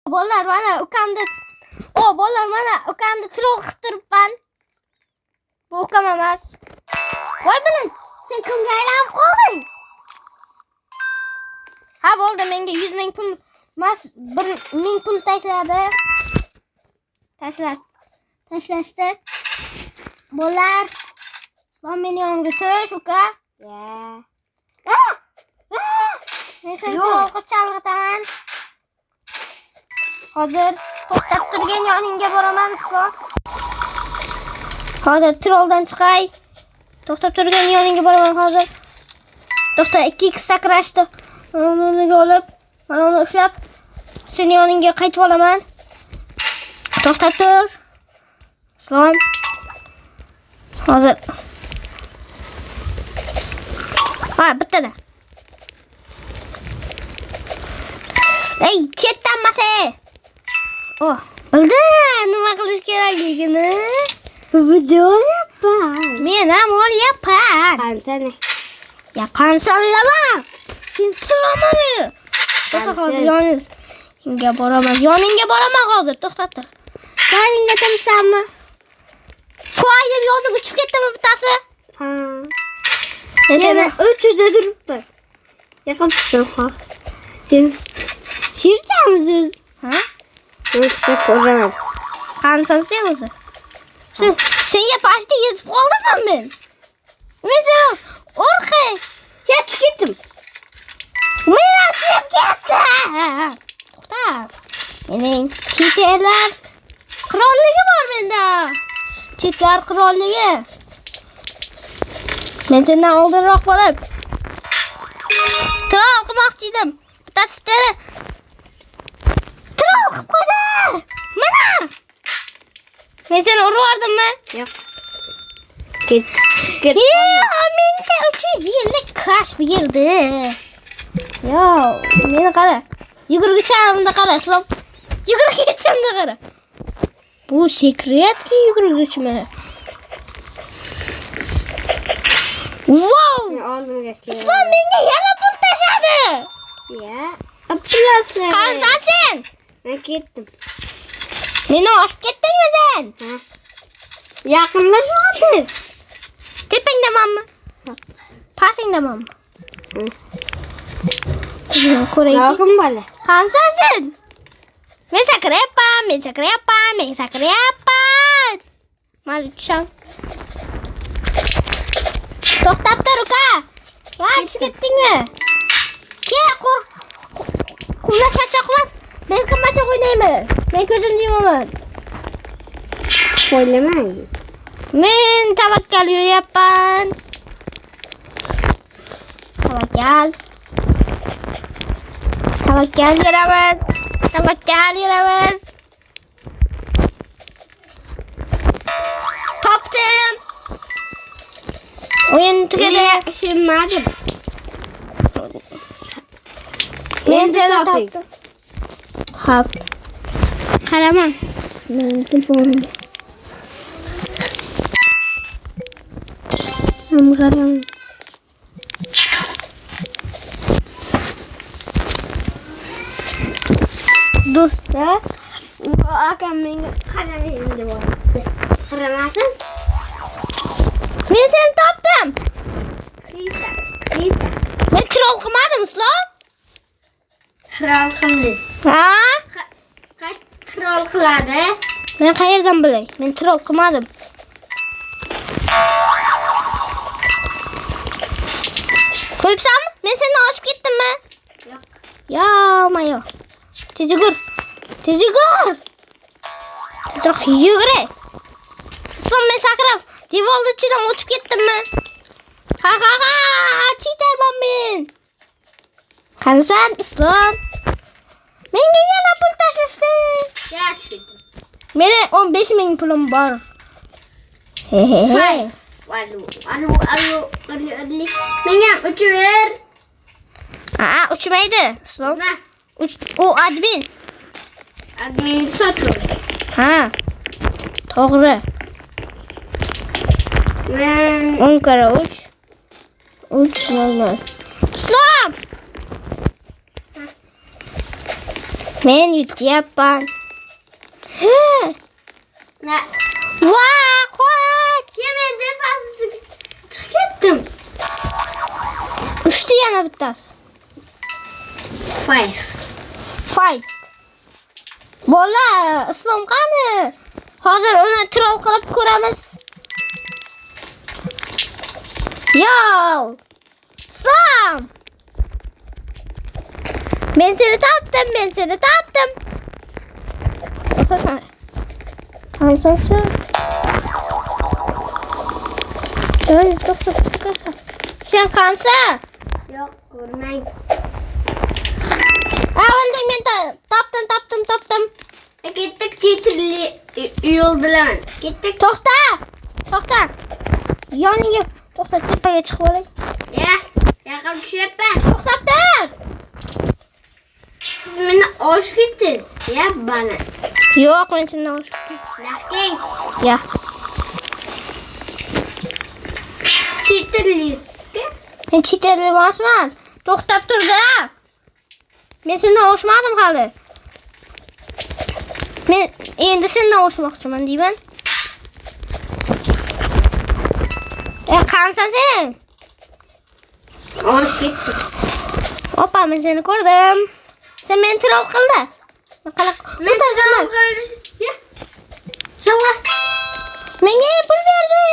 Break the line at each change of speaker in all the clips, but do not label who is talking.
Bolalar mana ukamni bolalar mana ukamni troll qilib turibman. Bu ukam emas. Voy bilan sen kimga aylanib qolding? Ha bo'ldi, menga 100 ming pul emas 1000 pul tashlashdi. Bolalar Islom meni yonimga tush uka. Men seni troll qilib chalg'itaman. Hozir to'xtab turgan yoningga boraman Islom. Hozir trolldan chiqay. To'xtab turgan yoningga boraman hozir. To'xta, 2x sakrashdi. Uni olib, mana uni ushlab seni yoningga qaytib olaman. To'xtab tur. Islom. Hozir. Ha, bittada. Ey, chetdanmasa. Oh, bildi nima qilish kerakligini. Video yapan. Men ham olyapman. Qansani? Ya qansanlama. Sen turma meni. To'xta hozir yoningga boraman. Yoningga boraman hozir. To'xta tur. Yoningga tursanmi? Foy deb yozib uchib ketdimi bittasi? Ha. Sen 300 da turibman. Yaqin turibman. Sen shirtamsiz. Ha? O'zga ko'raman. Qansan sen o'zi? Senga pastga yetib qoldim men. Men sen orqa yetib ketdim. Men achib ketdim. To'xta. Mening chitlar qirolligi bor menda. Chitlar qirolligi. Men sendan oldinroq bo'lib troll qilmoqchi edim. Bittasi troll qilib qo'ydi. Mana. Men seni urib yubordimmi? Yo'q. Ket. Menga 300 yillik kash berdi. Yo, meni qara. Yugurgichimda qara, Islom. Yugurgichimda qara. Bu sekretki yugurgichmi? Wow! Islom menga yana pul tashladi. Ya, pullaslar. Qansan sen? Men ketdim. Meni olib ketdingmi sen? Ha. Yaqinlashyapsiz. Tepangdamanmi? Pasingdamanmi? Ko'raychi. Yaqin bola. Qansan sen? Men sakrayapman. Malchon. To'xtab tur uka. Voy, ketdingmi? Ke, quvlashga qo'ymas. Men qimmatga o'ynayman. Men ko'zimni yumaman. O'ylamang. Men tavakkal yurayapman. Tavakkal yuramiz. Topdim. O'yin tugadi. Ishimmadim. Men seni topdim. Hop. Qarama. Mening telefonim. Qaram. Do'stlar, akam menga qaramaydi deb o'yladi. Qaramasin. Men seni topdim. Rita. Men troll qilmadim, Islom. Troll qildingiz. Ha? Troll qiladi. Men qayerdan bilay? Men troll qilmadim. Qo'yibsanmi? Men seni ochib ketdimmi? Yo'q. Yo'q. Tez yugur. Tezroq yuguray. Islom, men sakrab devorning ichidan o'tib ketdimmi? Ha, chitayman men. Qansan Islom? Menga yana pul tashlashdi. Yaxshi. Meni 15 ming pulim bor. Voy. Menga uchir. Uchmaydi. Islom. U admin. Admin sotib. Ha. To'g'ri. Men 10 kara 3 bo'lmaz. Islom. Men yutyapman.
Ne?
Voy, qoch.
Yemedim pastga chiqib ketdim.
Uchta yana bittasi. Fight. Bola, Islom qani? Hozir uni troll qilib ko'ramiz. Yo! Islom! Men seni topdim. Hamsası. To'xta. Sen qansa?
Yo'q, ko'rmang.
O'ldim, men topdim.
Ketdik chetirli yo'l bilan. Ketdik.
To'xta. Yoningga to'xta, tepaga chiqib olay.
Yaqin tushyapman.
To'xtab tur.
Siz meni oshib ketdingiz. Bana.
Yo'q, men seni olishim.
Naqding.
Ya.
Chetirlisizga.
Men chetirli emasman. To'xtab tur-da. Men sendan olishmadim hali. Men endi sendan olishmoqchiman deyman. Qansa sen?
Oshib ketdim.
Opa, men seni ko'rdim. Sen meni troll qildi.
Men troll qildim. Sovg'a.
Menga pul berdi.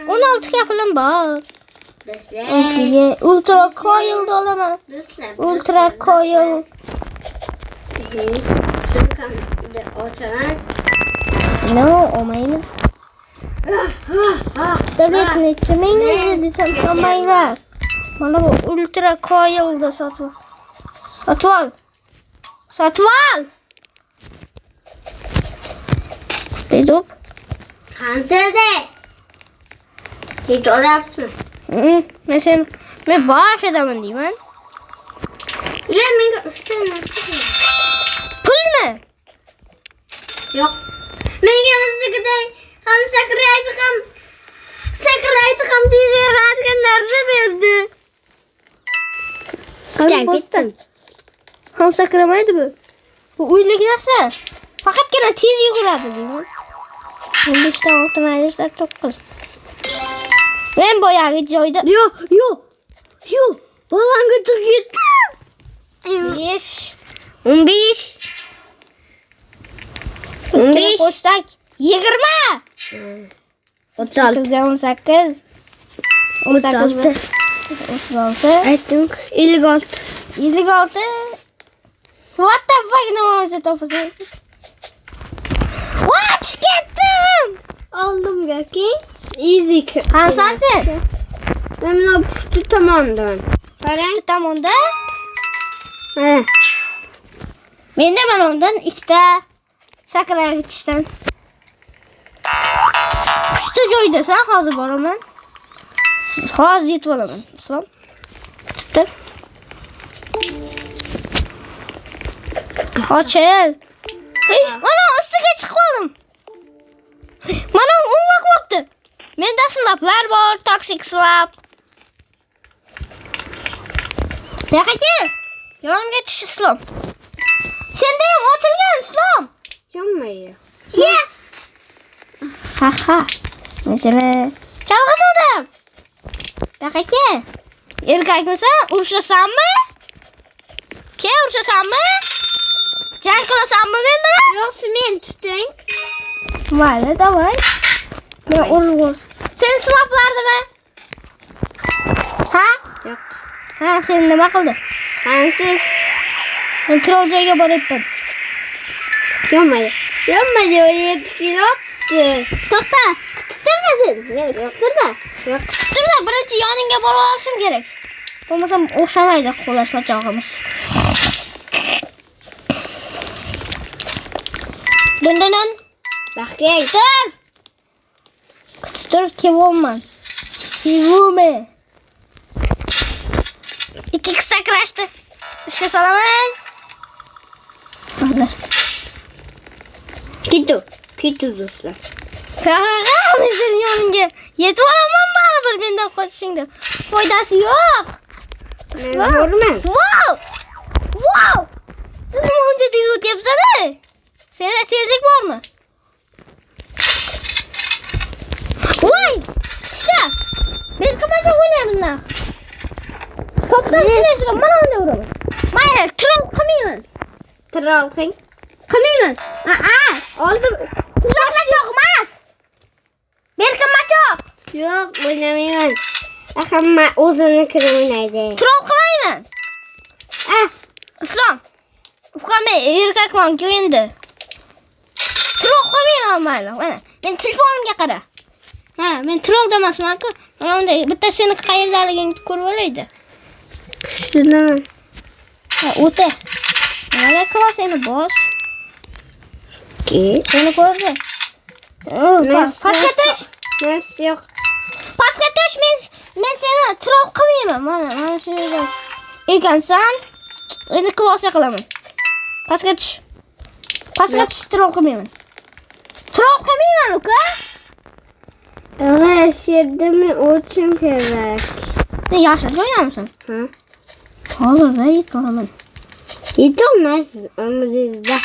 16 ga pulim bor.
Do'stlar.
Ultra coil olaman. Ultra coil.
Sumkamni ochaman.
No, olmaymiz. Davletni chimingi desam olmaylar. Mana bu ultra coil'da sotib ol. Dedim.
Qansada? Ket olyapsizmi?
Men bosh edaman deyman.
Menga 3 ta narsa kerak.
Pulmi?
Yo'q. Menga biznikiday ham sakraydi ham tezaradigan narsa berdi.
Bostan. Ham sakramaydi bu. Bu uylik narsa. Faqatgina tez yuguradi deyman. 15 ta 6 mayda 9. Men boyagi joyda.
Yo'q. Balanga chiqib ketdi.
15 qo'shsak 20.
36.
36.
Aytdim, 56.
What the fuck nima bo'lsa topasan? Watch ketdim.
Oldim gaki. Easy.
Qansansen?
Men mana pushti tomondan. Qarang.
Tomonda? Menda mana undan 2 ta sakragichdan. Uchta joydasan, hozir boraman. Hozir yetib olaman. Islom. Tuttir. Ochil. Mana ustiga chiqib oldim. Mana unga qo'yibdi. Menda slaplar bor, toxic slap. Yaxshi. Yonimga tush Islom. Senda ham ochilgan Islom.
Yonmaydi.
Ha. Mesela chalg'itdim. Yaxshi. Erkakmisan? Urushasanmi? Urushasanmi? Jang qilasanmi men bilan?
Yo'q, men tuting.
Mayli, davay. Men urur. Sen slaplardimi? Ha?
Yo'q.
Ha, sen nima qilding?
Qansiz?
Men troll joyga boryapman.
Yonmaydi, o yerga yotdi.
To'xta. Tutirda sen. Tutirda.
Yo'q.
Tutirda, birinchi yoningga borib olishim kerak. Bo'lmasam o'xshamaydi qo'llashma chog'imiz. Dun.
Baxtga
Tur. Tur kevonman. Kevome. İki sakrashdi. Ishga solamiz.
Ketdi do'stlar.
Men sening yoningga yetib olaman baribir mendan qochishingda. Foydasi yo'q.
Men ko'rman.
Wow! Sen Baksana. Senin tezlik var mı? Uy! İşte. Biz kapaca oynayalım. Toptan içine çıkalım. Bana oynuyorum. Hayır. Troll kamyon.
Troll king.
Kamyon.
Oldu.
Uzaklaşma olmaz. Bir kamaç
Yok oynamıyorum. Ama uzun kırı oynaydı.
Troll kamyon. İslam. Ufkam erkek man köyünde. Troll kamyon almayla. Ben telefonumga qara. Men troll demasman-ku. Mana unday bitta seni qayerdaligingni ko'rib olaydi.
Şuradan.
O'ta. Nimaga klas seni bos?
Ki.
Seni ko'rdi. Pastga tush.
Nasıl yok.
Pastga tush, men seni troll qilmayman. Mana shu yerda ekansan. Endi klassa qilaman. Pastga tush. Pastga tush, troll qilmayman. Troll qilmayman, uka.
Ama şirdimi uçum kerak.
Ne yaşasın oynamısın?
Hı.
Hazır da yıkalaman.
Hiç olmaz omuzda.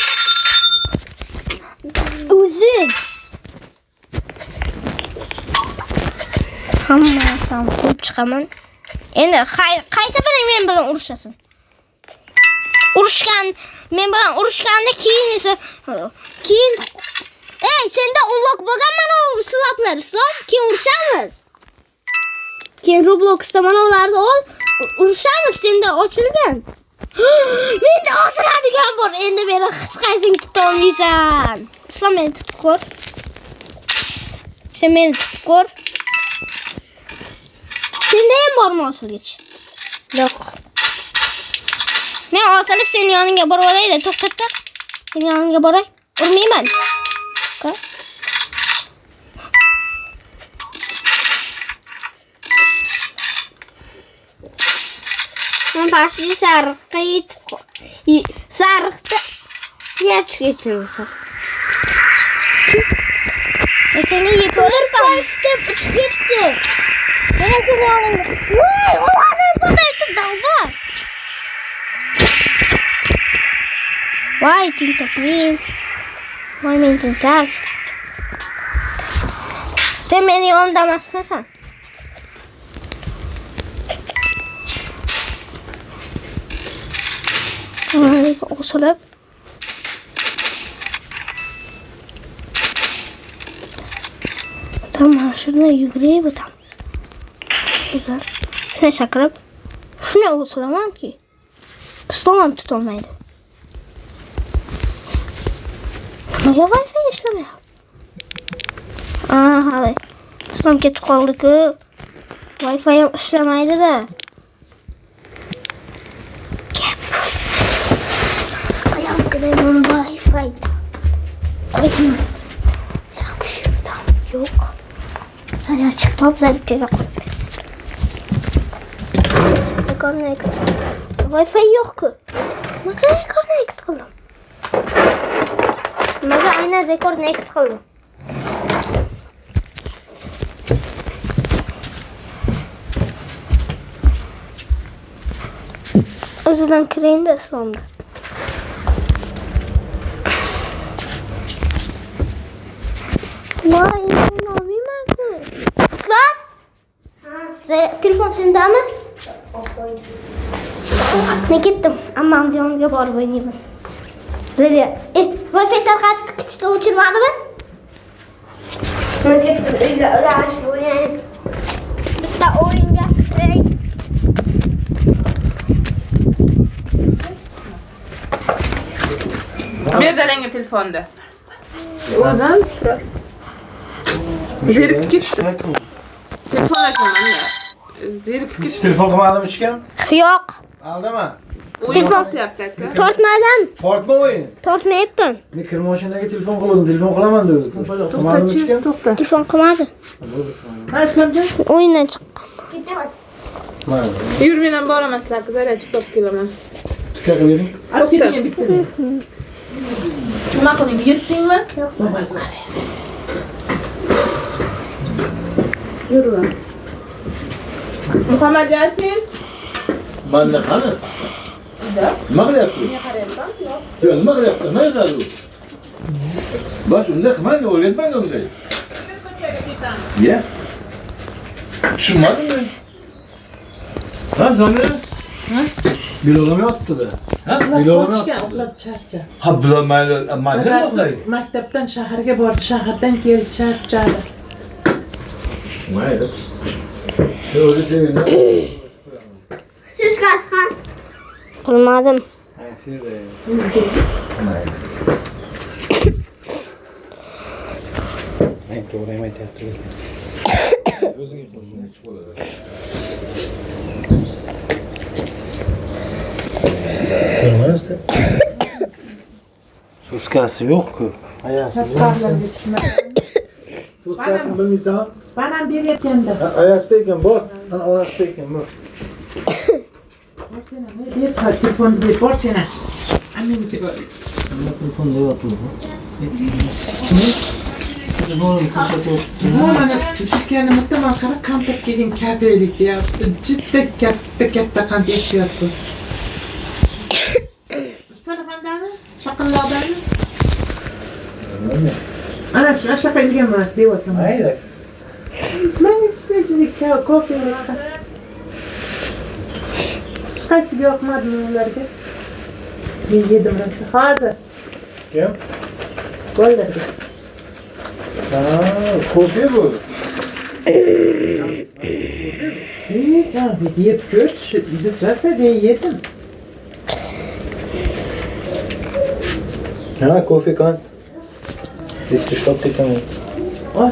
Uzun. Hammasam ko'p chiqaman. Endi qaysi biring men bilan urushasın? Men bilan urushganda keyin esa senda unlock bo'lgan mana o slotlar, islom. Keyin urushamiz. Keyin Roblox'ta mana ularni ol, urushamiz. Senda ochilgan. Menda osiladigan bor. Endi meni hech qaysing tuta olmaysan. Islom meni tutib ko'r. Sen meni tutib ko'r. Senda ham bormi osilgich?
Yo'q.
Men osilib sening yoningga borib olayda, to'xtat tur. Sening yoningga boray. Urmayman.
Ben başlı sarıqqa sarıqda yaç geçirmişim.
Seni yıkılır kaçtı, uçup gitti. Ben seni yanımda. Vay, o adam buradaydı dalga. Vay, tintak min. Vay, men tintak. Sen beni yolumda basmasan. Osilib. Tamam, şuna yugurib o'tamiz. Güzel. Shuni chaqirib, shuni osilaman ki. Islom ham tutolmaydi. Nega Wi-Fi ishlamayapti? Hali. Islom ketib qoldi-ku. Wi-Fi ham ishlamaydi-da. Benim Wi-Fi. Koyma. Şuradan yok. Sen açık top zerkçede koy. Connect. Wi-Fi yok ki. Makine connect kıldım. Maga aynen rekord connect kıldım. Özüden kireyim de sonunda. Vay, ne yapayım ben? İslam? Telefon sende mi? Ne gittim? Aman diyorum ya bari oynayayım. Zeliha. Wi-Fi tarkat kıçta uçurmadı mı?
Ben gittim öyle açtım oynayayım.
Bitti oyunga.
Bir de länge telefonda. O'zim zerikib ketdi. Telefonlashmaman ya. Zerikib
Hiç
ketdi.
telefon qilmadimi hech kim?
Yo'q.
Aldimi?
O'yin qilyapti aka.
Tortmadim.
Tortma o'yin.
Tortmayapman.
Men kirmoshinaga telefon qildim, telefon qilaman dedi. Qilmadimi hech kim?
To'xta.
Telefon qilmadi.
Aslamjon.
O'yindan chiqqan.
Mayli.
Yur men ham boraman sizlarga zaryad chiqib kelaman.
Tikka qilib bering.
To'xta. Nima qiling? Yetdingmi? Yo'q. Yur. Muhammad Yasin.
Banda qani? Nima qilyapti? Yo'q, nima qilyapti? Nima yozadi u? Bosh unday qilmang, o'rgatmang unday. Ya. Tushunmadingmi? Ha, Zamira?
Ha?
Bilolam yotdi-da. Ha? Bilolam yotdi.
Uxlab charcha.
Ha, bilol mayli, nima uxlaydi?
Maktabdan shaharga bordi, shahardan kelib charchadi.
Mayli. Sen o'zi sevingmi?
Siz qasqan.
Qilmadim.
Ha, shunday. Men to'g'ri aytyapti. O'zingga qo'shing, chiqib bo'ladi. Ko'rmayapsiz? Soskasi yo'q-ku. Ayasi
Tashqarilarga tushmadi.
Soskasini bilmaysan?
Banan berayotganda.
Ayasida ekan bor, ana onasida ekan bor.
Borsana, ber telefonni ber, borsana. Ammeniki bor.
Nima telefonda yotdi?
Mana shirkani muttaman qara qantiq kelgan kapelik deyapti. Jidda katta qant ekiyapti. Telefondanmi? Shaqilloqdanmi? Ana shu aşağı ilgilenmez deyapman.
Mayli.
Men hech kofe hech qaysiga yoqmadi ularga. Men yedim rosa. Hozir
Kim?
bolalarga.
Ha, kofe bu.
Ya bir yeb ko'r, biz rosa yedim.
Ha, kofe kan. Ist die Stadt gegangen.
Oh,